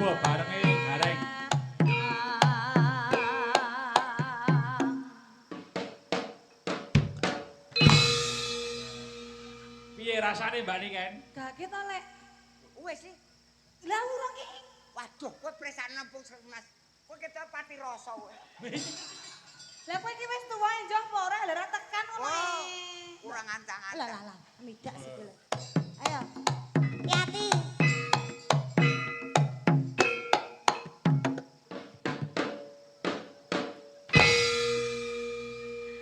coba barenge gareng. Piye rasane Mbak Niken? Gak kita lek. Wis sih. Lah urung iki. Waduh, kowe presan nempung Mas. Kowe ketok pati rasa kowe. Lah kowe iki wis tuwa njoh apa ora? Lah ora tekan ngono Wah, e. kurang ancang-ancang. Lah, midak sih kowe. Ayo. Hati-hati.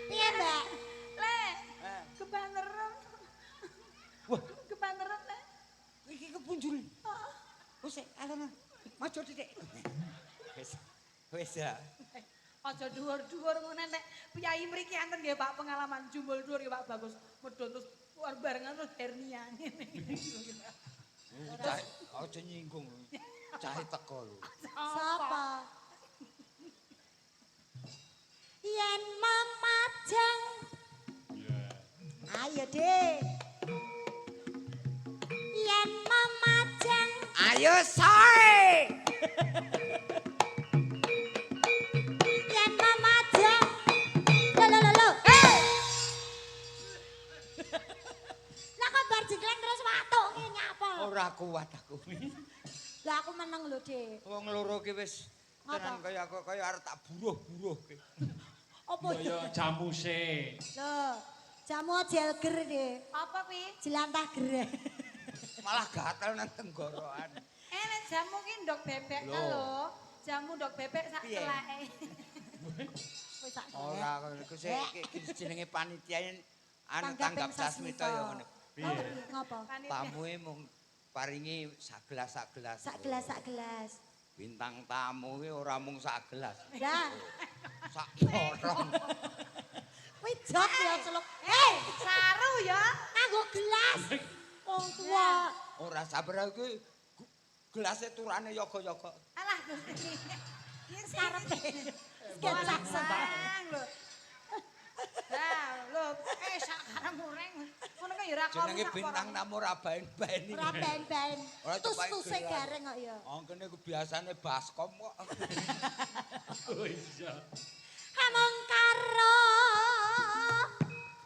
Piye, Mbak? Lek, Eh, kebanteran. Wah. Kebanteran lek. iki kepunjul. Wis, alono. Maju Dik. Wis ya. Aja dhuwur-dhuwur ngono nek piyai mriki enten nggih Pak pengalaman jumbul dhuwur nggih Pak bagus. Medhot terus keluar barengan terus hernia ngene. Cah aja nyinggung. Cahe teko lho. Sapa? Yen memajang. Ayo, Dik. Yen memajang. Ayo soe. Yen memajang. Lho. Lah kok bar jengkleng terus watuk ki nyapa? Ora kuat aku. Lah aku meneng lho, Dik. Wong loro ki wis tenan kaya arep tak buruh-buruh ki. Apa Ya jamu sik. Lho, jamu jelger, Dik. Apa pi? Jelantah gereh. Malah gatel nang tenggorokan. Nek jamu ki ndok bebek ta Lho. lho. Jamu ndok bebek sak Piye? celake. Wis sak Ora iku sik iki jenenge panitia anu Tanggap tanggap ing sasmita ya ngono. Piye? Ngopo? Tamuke mung paringi sak gelas. Sak gelas. Bintang tamu ki ora mung sak gelas. Lah, Sak porong. kuwi jok ya celuk. Hei, Saru ya. nganggo gelas. Wong tua. Ora sabar iki gelase turane yoga-yoga. Alah Gusti. Iki Karepe. Walah, Kecak Bang, lho. Lah, lho, sakarep mureng. Ngono kok ya ora kok. Jenenge bintang tamu ora baen-baeni. Ora ben-ben. Ora coba Tus-tuse gelas. gareng kok ya. Oh kene ku biasane baskom kok. Oh iya. Hamong karo.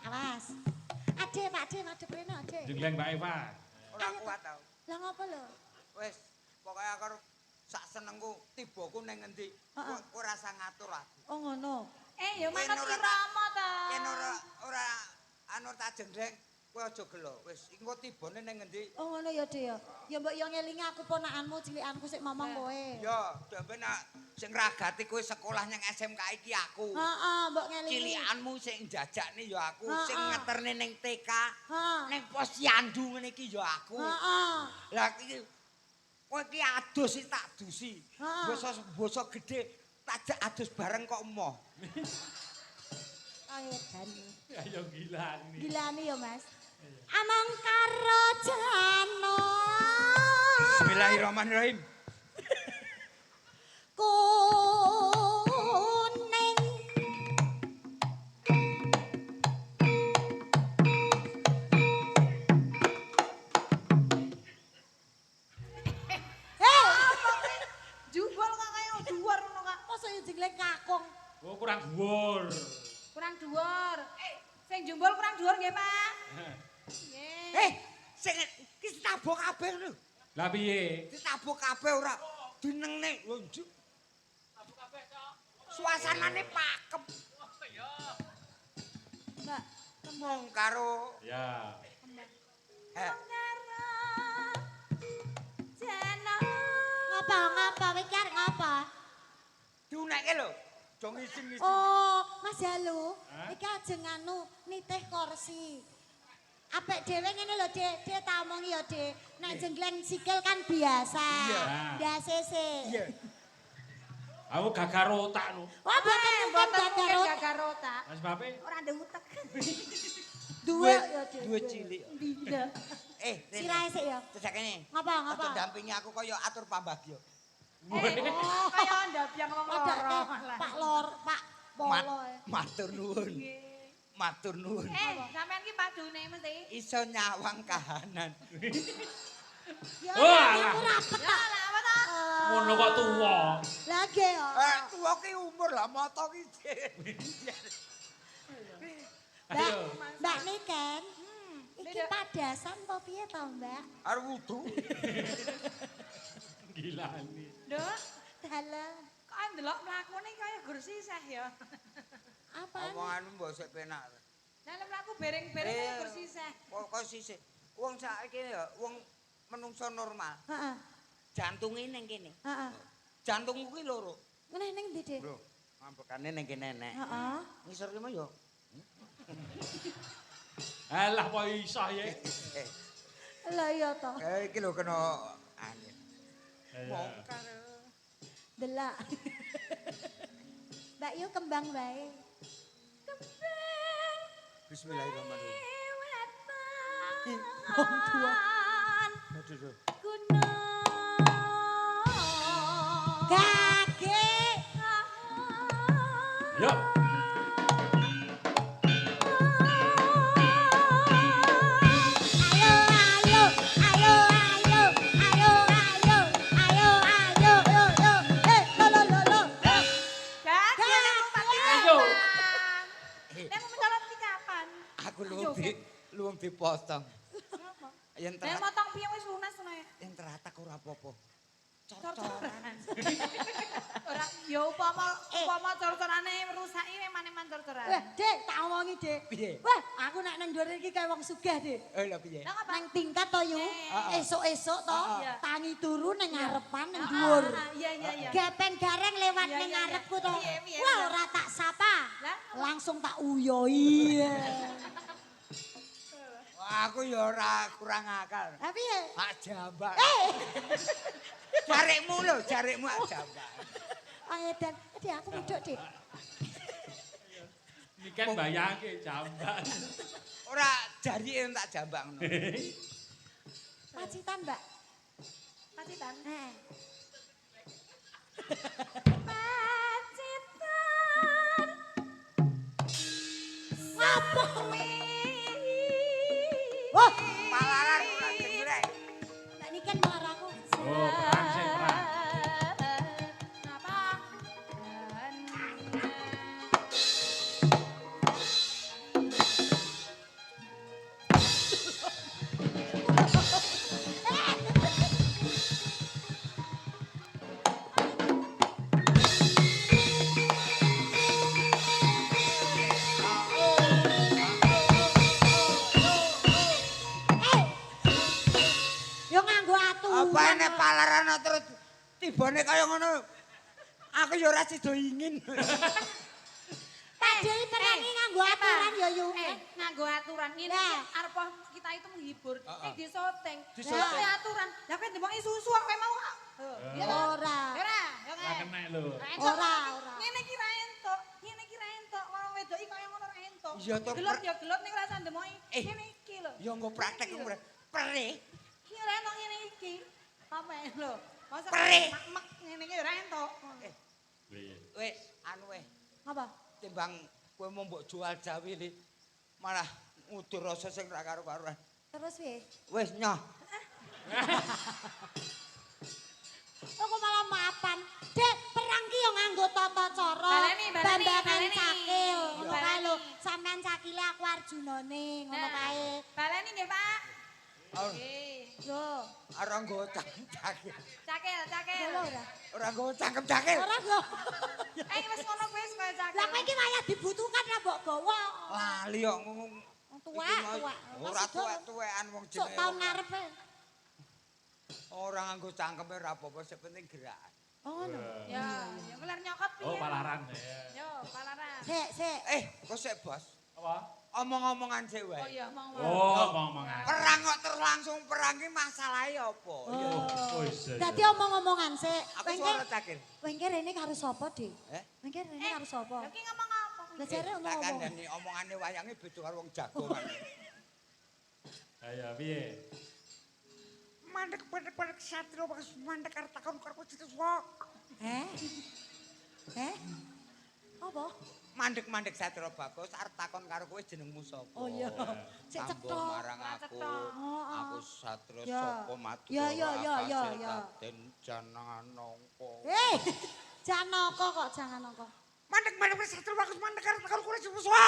Awas. Ade, Pak Ade, madhep rene, Ade. Jengleng Mbak Eva. Ora kuat tau. Lah ngopo lho? Wis pokoke aku sak senengku tibaku ning ngendi Heeh. kowe ora usah ngatur aku. Oh ngono. Ya manut Yen ora- irama ta. Yen ora anu tak jendreng kowe aja gelo. Wis engko tibane ning ngendi? Oh ngono ya, Ade ya. Ya mbok yo ngelingi aku ponakanmu, cilikanku sik momong kowe. Ya, dampe nak sing ragati kowe sekolah nang SMK iki aku. Heeh, mbok ngelingi. Cilikanmu sing njajakne ya aku, Heeh. sing ngeterne ning TK, Heeh. ning posyandu ngene iki ya aku. Heeh. Lah iki kowe iki adus iki tak dusi. Heeh. Basa gedhe tak jak adus bareng kok emoh. Ayo dan. Ayo gila ini. Gilani ya, Mas. Amang karo jano. Bismillahirrahmanirrahim. Kuning. Hei, Jubol kok kaya dhuwur ngono kok. masa ya jengleng kakung. Oh kurang dhuwur. Kurang dhuwur. Sing jumbul kurang dhuwur nggih, Pak. Nggih. Sing iki ditabok kabeh lho. Lah piye? Ditabok kabeh ora dinengne lho, Juk. Suasanane pakem. Mbak, Mong karo Ya. eh, Jana. ngapa iki arek ngapa? diunekke lho. Aja ngisi-ngisi. Oh, Mas Jalu, Hah? iki ajeng anu nitih kursi. Apik dhewe ngene lho, Dik. Dik tak omongi ya, Dik. Nek jengleng sikil kan biasa. Iya. Ndasese. Iya. Aku gagar otak nu. Wah, boten mungkin Mboten gagar mungkin otak. gagar otak. Mas Bape. Ora ndek utek. Duwe ya, Dik. Duwe cilik. Iya. Sirahe sik ya. Terus kene. Ngapa? Aja dampingi aku kaya atur pambagya. Kaya ndabiyang wong Ada loro. Pak Lor, Pak Polo. Matur nuwun. Matur nuwun. Sampean ki padune mesti. Iso nyawang kahanan. Ya Wah, aku rapet Ya tak. lah apa toh? Ngono kok tuwa. Lagi ya. Tuwa ki umur lah moto ki. Mbak, Ayo. Mbak Niken. Iki Beda. padasan apa piye to, Mbak? Arep wudu. Gila ini. Dok, Dalah. kok ndelok mlakune kaya gur sisih ya. Apa? Omonganmu mbok sik penak. Dalam mlaku bereng-bereng kaya gur sisih. Kok sisih. Wong saiki ya wong menungso normal. Heeh. Jantunge ning kene. Heeh. Jantungku ki loro. Meneh ning ndi, Dik? Lho, ngambekane ning kene nek. Heeh. Ngisor ki mah yo. Alah kok iso ya. Lah iya to. Iki lho kena angin. Ayo. Mongkar. Delak. Mbak Yu kembang wae. Bismillahirrahmanirrahim. Wong tua. Aduh, aduh. Gage. Yuk. Ayo ayo ayo ayo ayo ayo ayo ayo yo yo. Lo lo lo. Gak, Gak, nek mati ayo. kapan? Nek mau mencolot kapan? Aku luwung dipotong. Yen Nek motong piye wis lunas ngono ya. yen teratak ora apa-apa. Cor-coran. Ora ya upama cor-corane rusaki memang cor-coran. Wah, Dik, tak omongi, Dik. Piye? Wah, aku nek nang dhuwur iki kaya wong sugih, Dik. Lha piye? Lah ngapa? Nang tingkat to Yu, esuk-esuk to, Iya. tangi turu ning ngarepan ning dhuwur. Iya iya iya. Gepeng gareng lewat Iya, ning iya, iya. ngarepku to. Piye, piye, Wah, piye? ora tak sapa. Lah, Langsung tak uyoi. Wah, aku ya ora kurang akal. Lah piye? Hak jambak. Jarikmu hak jambak. Edan, Dik aku miduk, Dik. Ini kan bayangke jambak. Ora jarike tak jambak ngono. Pacitan, Mbak. pacitan. Heeh. Pacitan. Apa? Wah, Wah, Palaran ora jengrek. Mbak Niken malar aku. Oh, perang sih, perang. Napa? Yo nganggo aturan. Apa ene palaran terus tibane kaya ngono. Aku ya ora sida ingin. Tadi perangi nganggo aturan yo Yu. Nganggo aturan ngene Lah. iki arep kita itu menghibur. Nek disoteng. Disoteng. Lah aturan. Lah kowe ndemok susu kok kowe mau. Iya toh? Ora. Ora, ya Lah kan. kena lho. Ora, ora. Ngene iki ra entuk, ngene iki ra entuk. Wong wedok iki kaya ngono ra entuk. Iya toh, Gelot ya gelot ning rasa ndemoki. Ngene iki lho. Ya nggo praktek umur. Perih. Iki ra entuk ngene iki. Apa lho? Masa Perih. mak ngene iki ra entuk. Wis anu weh. Apa? Timbang kowe mau mbok jual jawi li malah ngudur rasa sing ra karo-karuan. Terus piye? Wis nyoh. Kok malah mapan. Dek, perang ki yo nganggo tata cara. Baleni, baleni, Bambangan baleni. cakil. Iya. Ngono kae lho. Baleni. Sampean cakile aku Arjunane, ngono kae. Baleni nggih, Pak. Oh, Nggih. Lho, ora nggo cangkem-cangkem. Cakel, cakel. lho ora. Ora nggo cangkem-cangkem. Ora lho. Wis ngono kuwi wis kaya cakel. Lah kowe iki wayah dibutuhkan ra mbok gawa. Lali kok ngomong. Wong tuwek. Ora tuwek-tuwekan wong Sok jenenge. taun ngarepe. Ora nganggo cangkeme ora apa-apa, sing penting gerak. Oh ngono. Ya, ya kelar nyokot piye? Oh, palaran ya. Yo, palaran. Sik. Kok sik bos? Apa? Omong-omongan sik wae. Oh iya, mau. Oh, ngomong-ngomongan. Perang kok terus langsung perang ki masalahe apa? Iya. Oh, iya. Dadi omong-omongan sik. Aku suara cakil. Wengke rene karo sapa, Dik? Eh? Wengke rene karo sapa? Lha ki ngomong apa? Lah jare ono Tak ngomong. kandhani omongane wayange beda karo wong jagongan. Ayo, piye? Mandek satrio bagus mandek arep takon karo citus wong. Eh? Apa? Mandek-mandek Satria Bagus arep takon karo kowe jenengmu sapa? Oh iya. Sik Tambo cetok. marang aku. Heeh. Aku Satria Ya. sapa Madura. Ya. Raden Jananangka. Janaka kok Jananaka. Mandek-mandek Satria Bagus mandek karo kowe suwe.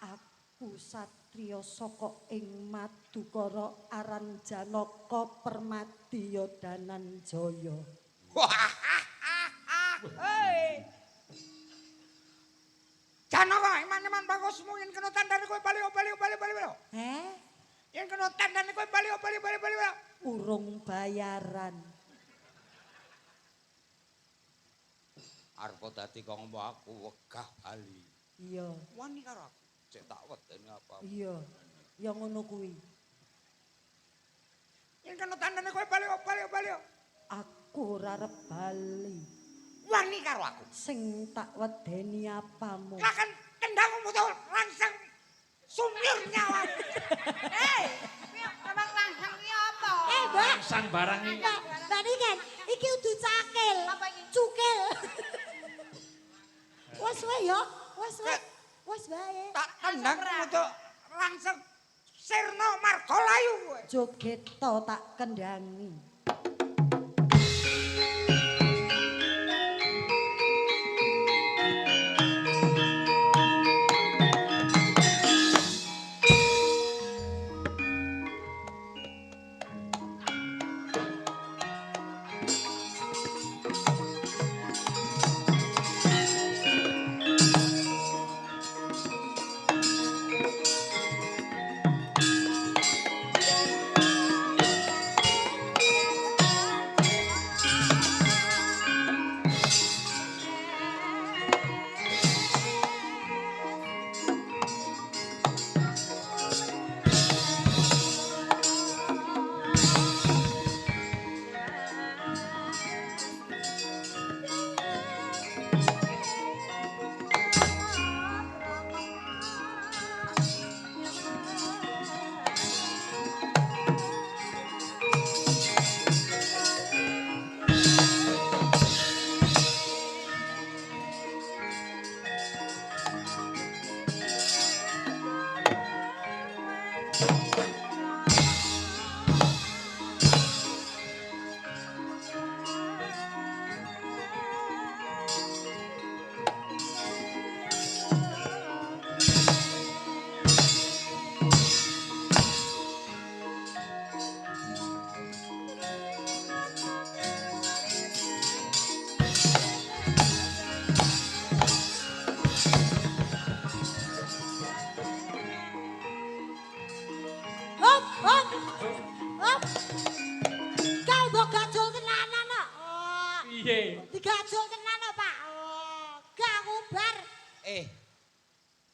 Aku satriya saka ing Madukara aran Janaka Permadiya Dananjaya. Hei. Janaka iman-iman bagusmu yen kena tandane kowe bali. Yen kena tandane kowe bali. Urung bayaran. Arep dadi kanggo aku wegah bali. Iya. Wani karo aku. Cek tak wedeni apa. Iya. Ya ngono kuwi. Yen kena tandane kowe bali. Aku ora arep bali. Wani karo aku. Sing tak wedeni apamu? Lakan tendangmu betul langsung sumir nyawa. Memang langsung ki apa? Mbak. Sang barang iki. Mbak Niken, iki udu cakil. Apa iki? Cukil. Wes wae ya, wes wae. Tak tendang betul langsung sirna margalayu kowe. Joget to tak kendangi. Hop. Kau mbok gajul tenanan kok. Piye? Digajul tenan kok, Pak. Gak kubar.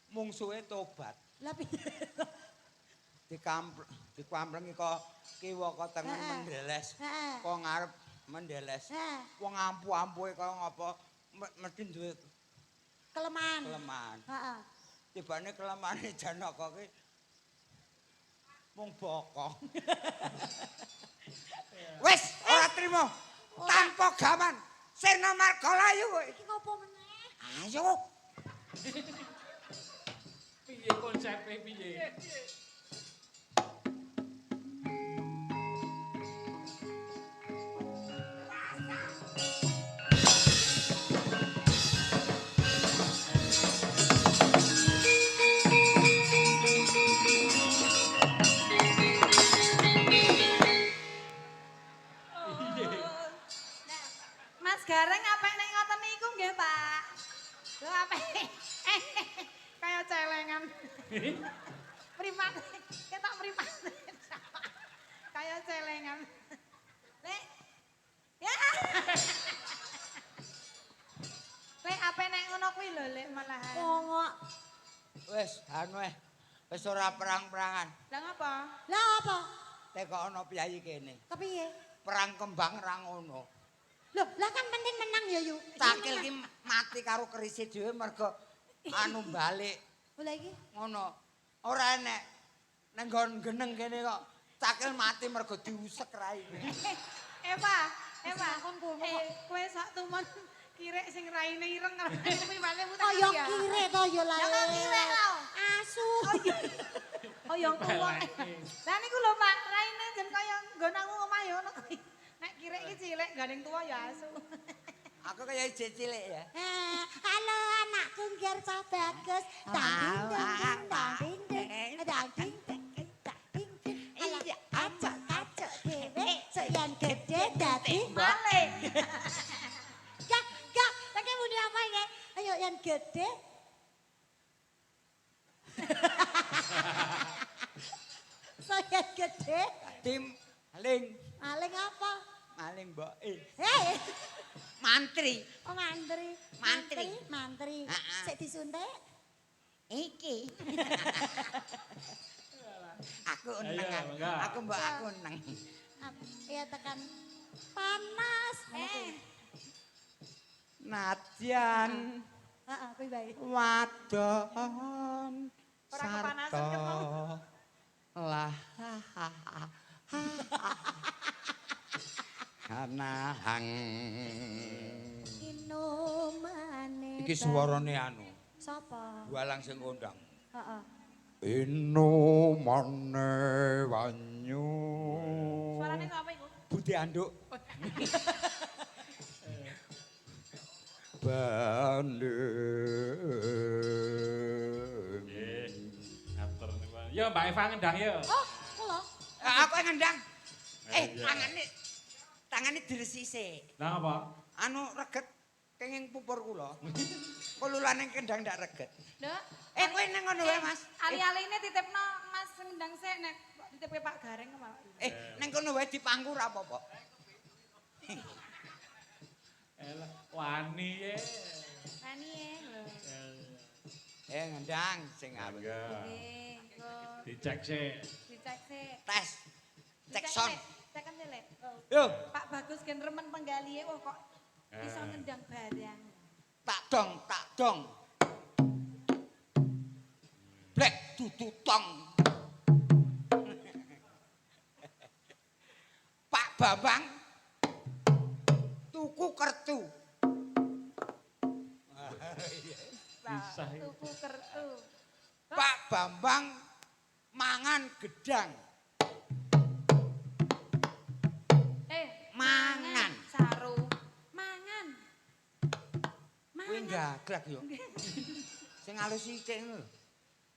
Mungsuhe tobat. Lah piye? Dikamplengi kok kiwa kok tengen mendeles. Kok ngarep mendeles. Wong ampu-ampuhe kok ngapa mesti duwe Kelemahan. Heeh. Tibane kelemahane Janaka ki mung bokong. Wis ora trimo. Tanpa gaman. Sirna Margalayu kowe. Iki ngopo meneh? Ayo. Piye konsepe piye? Mas Gareng apa nek ngoten niku nggih, Pak? Lho apa? Kayak celengan. Primat. Ketok primat. Kayak celengan. Lek. Ya. Lek apa nek ngono kuwi lho, Lek malahan. Wong Wis anu wis ora perang-perangan. Lah ngapa? Lah apa? Teko ana piyayi kene. Kepiye? Perang kembang ra ngono. Loh, lah kan penting menang ya, Yu. Cakil ki mati karo kerise dhewe mergo anu balik Lah iki? ngono. Ora enek nang nggon geneng kene kok cakil mati mergo diusek rai. Eva, Kon kono kok. kowe sak tumen Kirek sing raine ireng kuwi wale muter. Oh ya kire to ya lah. Ya kok kire to? Asu. Oh yang tuwa. Lah niku lho Pak, raine jen kaya nggon aku omah ya ngono. Nek kirek iki cilik gandeng tuwa ya asu. Aku kaya ije cilik ya. Halo anakku ngger cah bagus. Dang ding ding dang ding ding. Iya, acak-acak dhewe sok yen gede dadi Maling. Gak, lagi muni apa ya? Ayo yang gede. Saya gede. Tim maling, Maling apa? maling mbok. Hei, Mantri. oh mantri. Mantri. Mantri. Heeh. Sik disuntik. Iki. Aku Ayo, neng. enggak. Aku mbok aku neng. Iya tekan panas. Nadyan Heeh, kuwi bae. wadon Ora kepanasan kan mau. lah hanahang Inomane. iki suarane anu Sapa? walang sing kondang Heeh. inomane wanyu Suarane sapa iku? Budi Anduk banding Nggih. Ngatur niku. Ya Mbak Eva ngendang ya. Oh, kula. aku yang ngendang Iya. tangane diresise Lah apa? anu reget kenging pupur kula. Kululane kendang ndak reget. Nduk. Kowe nang ngono wae, Mas. Ali-aline titipno Mas ngendang sik nek titipke Pak Gareng kemawon. Nang kono wae dipangku ra apa-apa. Elah, wani ye. Rani lho. Ngendang sing apik. Enggak. Nggih, engko Dicek sih. dicek sik. Tes. Cek Dicek sound. sik, Ceken sik, Lek. Yo, Pak Bagus gen remen penggalihe wah kok iso ngendang barang. tak dong. Blek dudu tong. Pak Bambang tuku kertu. Bisa. Tuku kertu. Pak Bambang mangan gedang. Mangan. Saru. Mangan. Kuwi gaglak yo. Sing alus sithik ngono.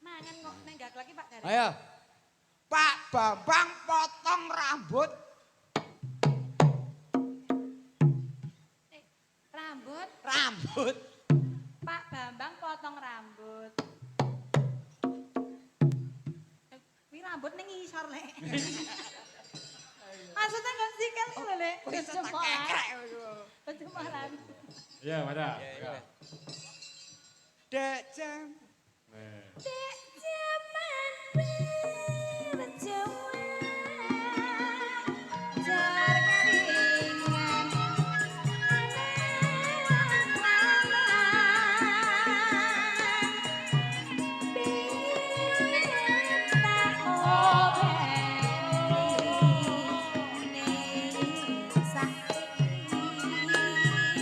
Mangan kok nek gak lagi Pak Gareng. Ayo. Pak Bambang potong rambut. Rambut. Rambut. Pak Bambang potong rambut. Kuwi rambut ning ngisor, Lek. Maksudnya kan sikil lho, Lek. Wis tak kekrek ngono. Kecemaran. Ya, mana? Ya. Dek jam Nah. Dek jaman berjuang jar keringan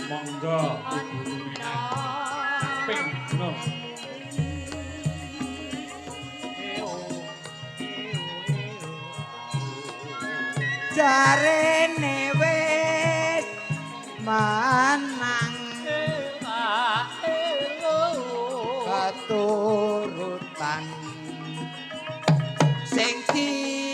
Monggo. Ping. No. jarene wis manang katurutan sing digadang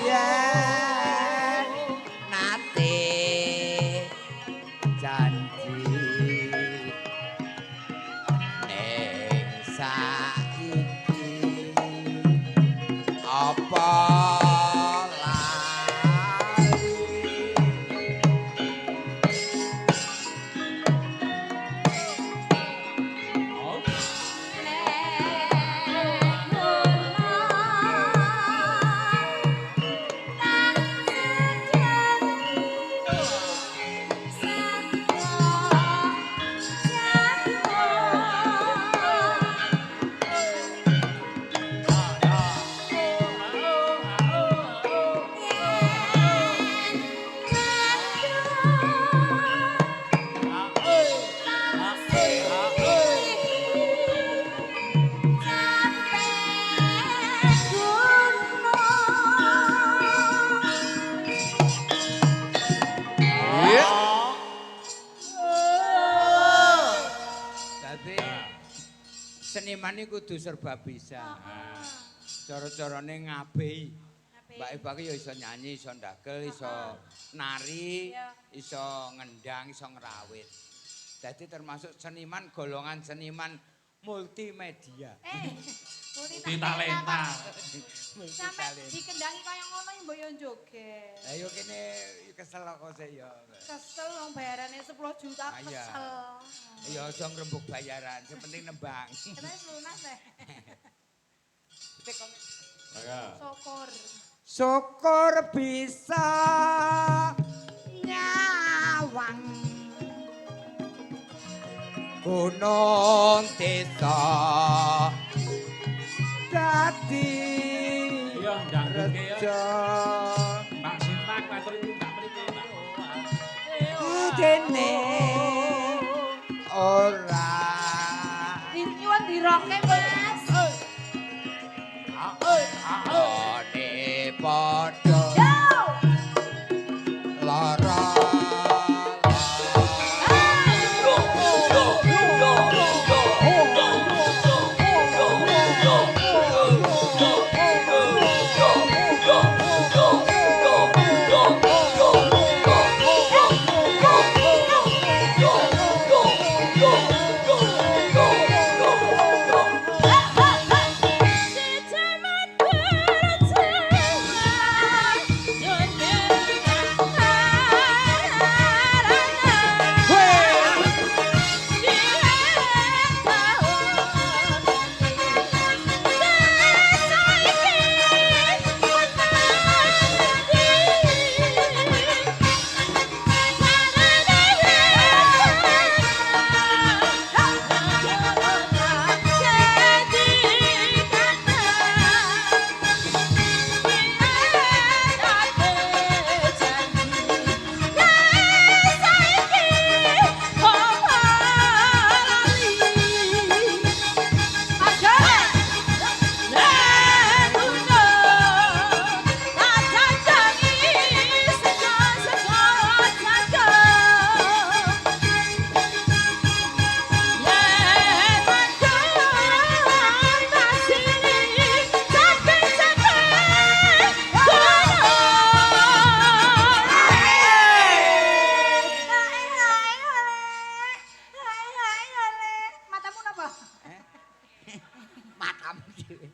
yen nate janji ning saiki apa lali Oh. seniman iki kudu serba bisa. Cara-carane ngabehi. Mbak Eva ki ya iso nyanyi, iso ndagel, iso nari, iso ngendang, iso ngerawit. Jadi termasuk seniman golongan seniman multimedia. Multi talenta. Sampai dikendangi kaya ngono ya mbok yo joget. Lah yo kene kesel kok sik ya. Kesel wong bayarane 10 juta Iya. kesel. Ya aja ngrembug bayaran, sing penting nembang. Terus lunas deh. Maka. Syukur. Syukur bisa nyawang gunung desa dadi Iya, ndangdut ke ya. reja Mbak Sinta ngatur itu Mbak mriki, Mbak. dene ora Nyuwun diroke, Mas. ane padha Yo! lara Matamu napa? matamu dhewe.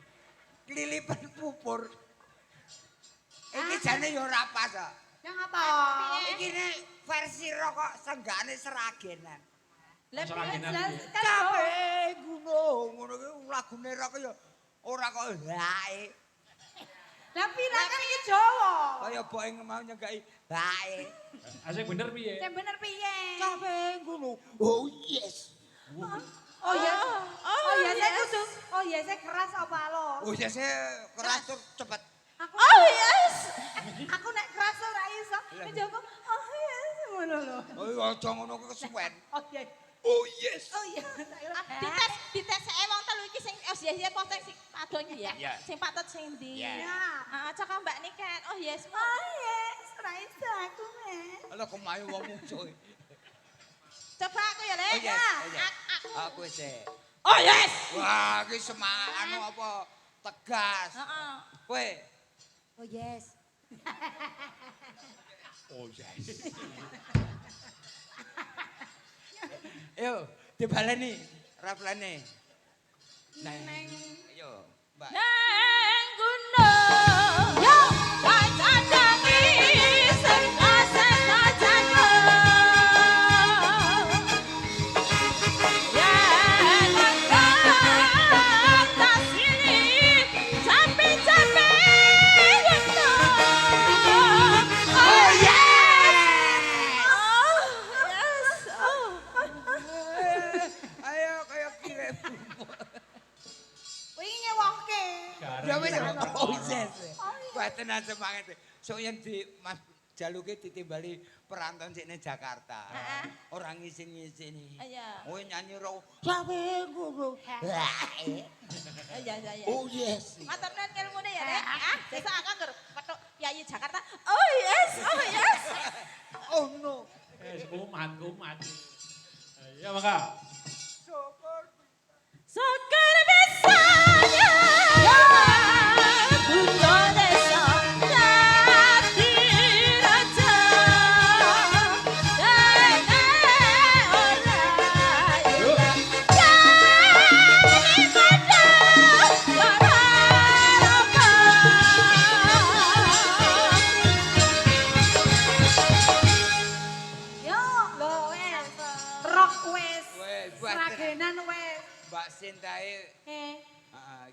Klilipan pupur. Iki jane ya ora pas kok. Yang apa? Iki ne versi rokok senggane seragenan. Lah Seragenan jelas piye? kan Kabeh gunung ngono ki lagune rock ya ora kok hae. Lah pira kan iki Jawa. Kaya boke mau nyenggaki hae. Asik bener piye? Sing bener piye? Kabeh gunung. Oh yes. Oh ya. Oh ya saya kudu. Oh ya saya keras apa alon? Oh yes keras tur cepet. Aku Oh yes. Aku nek keras ora iso. Nek Joko oh yes ngono lho. Oh aja ngono kok kesuwen. Oh iya. Oh yes. Oh iya. Dites wong telu iki sing ya posting sing padha iki ya. Iya. Sing patut sing ndi. Iya. Ya. Heeh, cok Mbak Niken. Oh yes. Oh yes. Ora iso aku men. Ala kemayu wong musuh. Coba aku ya, Le. Oh yes. Aku. Aku sih. Oh yes. Wah, iki semangat anu apa tegas. Heeh. Kowe Oh yes. oh yes. Yo, dibaleni raplane. Neng. Yo, Mbak. Nang gunung. Yo, pacandangi seka-seka ya langkah tas ini capek-capek gunung. Oh yes. Oh yes. Oh. Ayo kaya kire. Wingi nyewoke. Ya wis oh yes. Wah tenan semangat. Sok yen di Mas jaluke ditimbali perantauan sikne Jakarta. Ora ngisi-ngisini. Iya. Kowe nyanyi ro sampe ngono. Iya. Oh yes. Matur nuwun ngilmune ya, Nek. Besok aku ngger petuk Yayi Jakarta. Oh yes. Oh yes. Oh no. Umat. Ya maka. Syukur Syukur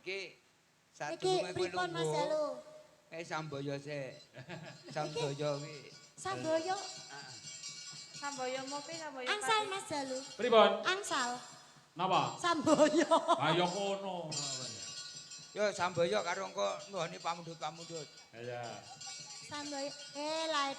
iki Iki sadurunge kowe pripun Mas nunggu. Dalu? Samboyo sik. Samboyo kuwi. Samboyo. Samboyo mopi, samboyo Angsal Mas Dalu. Pripun? Angsal. Napa? Samboyo. Ayo kono. Yo samboyo karo engko nuhoni pamundhut-pamundhut. Iya. Samboyo. Lah